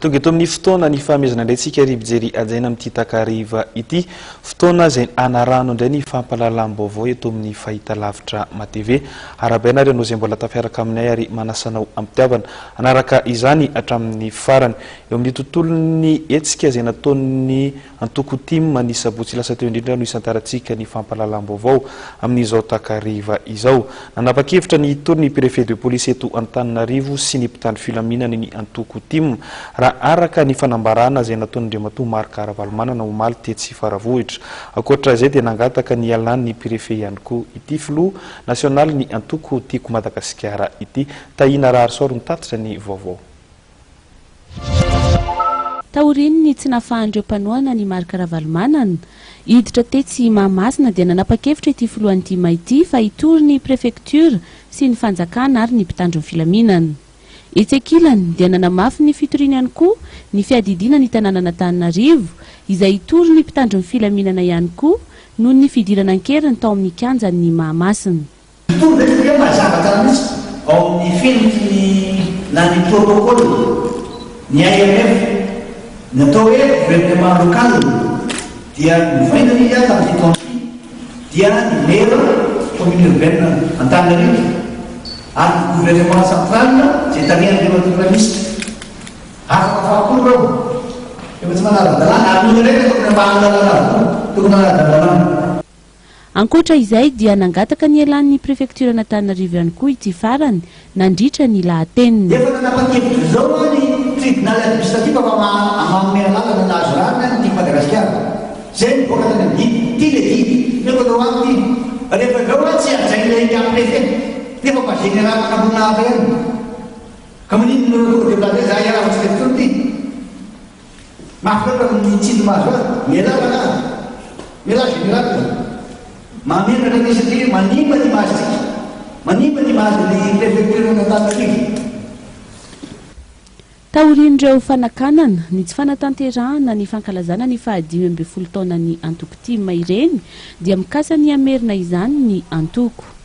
tonga eto amin'ny fotoana ny fahamezana indray tsika ribijery ajaina amin'ity takariva ity fotoana izay anarano indray ny fampahalalam-baovao eto amin'ny fahitalavitra matv arabaina ary anao izay mbola tafiaraka aminay ary manasanao ampitiavana anaraka izany hatramin'ny farany eo amin'ny tontolony etsika izay nataon'ny antoko tim ny sabotsy lasa teo indrindra no isantarantsika ny fampahalalam-baovao amin'izao takariva izao nanapa-kevitra ny torony préfet de police eto Antananarivo sy ny mpitandro filaminana ny antoko tim araka ny fanambarana izay nataon'Andriamatoa Marc Ravalomanana omaly tetsy Faravohitra. Ankoatra izay dia nangataka ny alan'ny préfet ihany koa ity filoha nasionaly ny antoko tiako Madagasikara ity. Tahina Raharsoro nitatitra ny vaovao. Taoriny tsy nafahandreo mpanohana ny Marc Ravalomanana hiditra tetsy Mahamasina dia nanapa-kevitra ity filohan'ity maity fa hitory ny prefecture sy ny fanjakana ary ny mpitandro filaminana. Etsekilany dia nanamafy ny fitoriana ihany koa ny fiadidina ny tanàna Antananarivo izay hitory ny mpitandro filaminana ihany koa noho ny fidirana ankeriny tao amin'ny kianjan'ny Mahamasina. Ao amin'ny fenitry na ny protocole ny IMF natao hoe gouvernement local dia mifaina izy tamin'ny taonty dia ny maire commune urbaine Antananarivo ary gouvernement central izay tarihan'Andriamatoa ministre afaka fahakolo rao efa tsy manara-dalàna ary noho ireny tokony mahalalàna tokony manara-dalàna. Ankoatra izay dia nangataka ny elan'ny prefecture Antananarivo ihany koa ity farany nandritra ny lahateniny. Efa nanapa-kevitra zao ny tribunal administratif fa manome lalana nahazo rana ny Madagasikara. Zay niboaka tany amin'ny ty le ty nefa tao aminy rehefa zao tsy ajaina amin'ny préfet nefa mba général ambonina hafa ihany. Ka maninona no deputate za iara tsy prefecture ty. Mahafaka ny tsilo mahazo azy mialala miala général. Mamena na nisy manimba ny mahazo manimba ny mahazo ny prefecture Antananarivo. Taorin'ireo fanakanana ny tsy fanatanterahana ny fankalazana ny 15 taona ny antoko tim ireny dia mikasa ny amerina izany ny antoko.